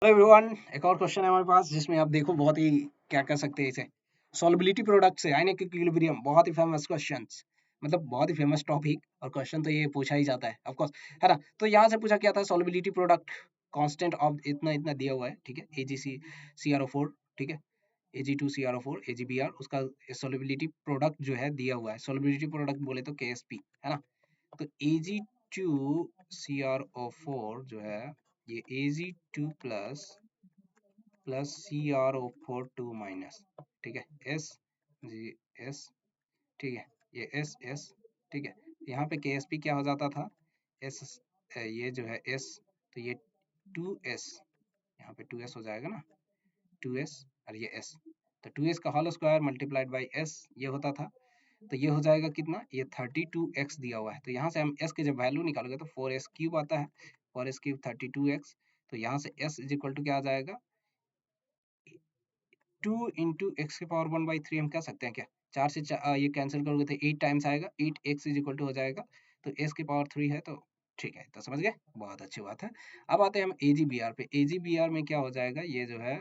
Hello everyone, एक और question है हमारे पास जिसमें आप देखो बहुत ही क्या कह सकते हैं इसे, सॉल्युबिलिटी प्रोडक्ट से आयनिक इक्विलिब्रियम। बहुत ही फेमस क्वेश्चंस, मतलब बहुत ही फेमस टॉपिक, और क्वेश्चन तो ये पूछा ही जाता है ऑफ कोर्स, है ना। तो यहाँ से पूछा क्या था, सॉल्युबिलिटी प्रोडक्ट कांस्टेंट ऑफ इतना इतना दिया हुआ है, ठीक है, AgCrO4, ठीक है, Ag2CrO4 AgBr, उसका सॉल्युबिलिटी प्रोडक्ट जो है दिया हुआ है। सॉल्युबिलिटी प्रोडक्ट बोले तो KSP, है ना। तो Ag2CrO4 जो है, ये Ag2 प्लस CrO4 2 माइनस, ठीक है, S, ठीक है, ये S, ठीक है। यहाँ पे KSP क्या हो जाता था, S, ये जो है S, तो ये 2S, यहाँ पे 2S हो जाएगा ना, 2S, और ये S, तो 2S का whole square multiplied by S ये होता था। तो ये हो जाएगा कितना, ये 32x दिया हुआ है। तो यहाँ से हम s के जब वैल्यू निकालोगे तो 4s क्यूब आता है, 4s क्यूब 32x। तो यहाँ से s इज इक्वल टू क्या आ जाएगा, 2 इंटू एक्स के पावर 1/3 हम कह सकते हैं क्या, चार से ये कैंसिल करोगे तो 8 टाइम्स आएगा, 8x इज इक्वल टू हो जाएगा, तो s की पावर 3 है, तो ठीक है, तो समझ गए, बहुत अच्छी बात है। अब आते हैं हम AgBr पे। AgBr में क्या हो जाएगा, ये जो है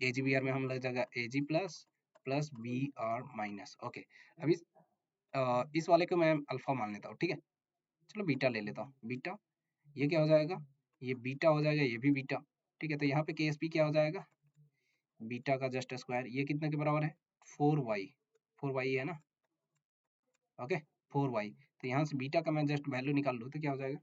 AgBr में हम लग जाएगा Ag plus plus Br minus, okay. अभी इस वाले को मैं अल्फा मान लेता हूँ, ठीक है, चलो बीटा ले लेता हूँ, बीटा, ये क्या हो जाएगा, ये बीटा हो जाएगा, ये भी बीटा, ठीक है। तो यहाँ पे KSP क्या हो जाएगा, बीटा का जस्ट स्क्वायर, ये कितने के बराबर है, 4y, 4y है ना, ओके, 4y। तो यहाँ से बीटा का मैं जस्ट वैल्यू निकाल लूँ तो क्या हो जाएगा,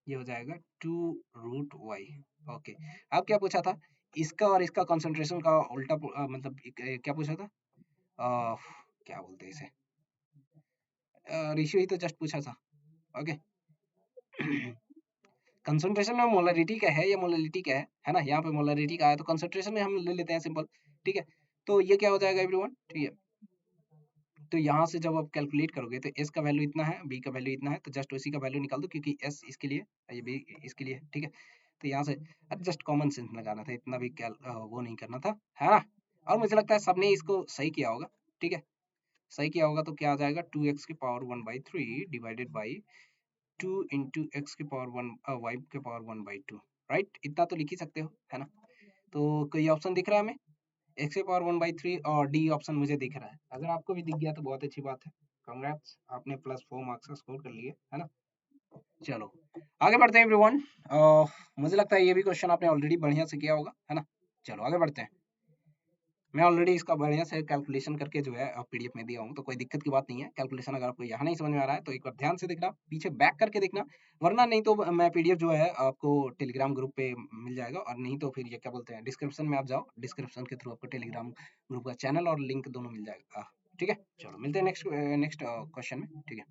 ये हो जाएगा 2√y, ओके। अब क्या पूछा था, इसका और इसका कंसंट्रेशन का उल्टा मतलब क्या पूछा था, क्या बोलते हैं इसे, रेशियो ही तो जस्ट पूछा था, ओके। कंसंट्रेशन में मोलरिटी क्या है, ये मोलरिटी क्या है ना, यहाँ पे मोलरिटी का है, तो कंसंट्रेशन में हम ले लेते हैं सिंपल, ठीक है। तो ये क्या हो जाएगा एवरीवन, ठीक है। तो यहाँ से जब आप कैलकुलेट करोगे तो एस का वैल्यू इतना है, बी का वैल्यू इतना है, तो जस्ट उसी का वैल्यू निकाल दो, क्योंकि एस इसके लिए, ये बी इसके लिए, ठीक है। तो यहाँ से जस्ट कॉमन सेंस लगाना था, इतना भी वो नहीं करना था, है ना। और मुझे लगता है सबने इसको सही किया होगा, ठीक है, सही किया होगा। तो क्या आ जाएगा, 2x की power 1/3 divided by 2 into x की पावर 1 वाई के पावर 1/2, राइट, इतना तो लिख ही सकते हो, है ना। तो कोई ऑप्शन दिख रहा है हमें, एक्स की पावर 1/3 और डी ऑप्शन मुझे दिख रहा है। अगर आपको भी दिख गया तो बहुत अच्छी बात है, कांग्रेट्स, आपने +4 मार्क्स स्कोर कर लिए, है ना। चलो आगे बढ़ते हैं एवरीवन। मुझे लगता है ये भी क्वेश्चन आपने ऑलरेडी बढ़िया से किया होगा, है ना। चलो आगे बढ़ते हैं। मैं ऑलरेडी इसका बढ़िया से कैलकुलेशन करके जो है PDF में दिया हूँ, तो कोई दिक्कत की बात नहीं है। कैलकुलेशन अगर आपको यहाँ नहीं समझ में आ रहा है तो एक बार ध्यान से देखना, पीछे बैक करके देखना, वरना नहीं तो मैं PDF जो है आपको टेलीग्राम ग्रुप पे मिल जाएगा, और नहीं तो फिर ये क्या बोलते हैं, डिस्क्रिप्शन में आप जाओ, डिस्क्रिप्शन के थ्रू आपको टेलीग्राम ग्रुप का चैनल और लिंक दोनों मिल जाएगा, ठीक है। चलो मिलते हैं नेक्स्ट क्वेश्चन में, ठीक है।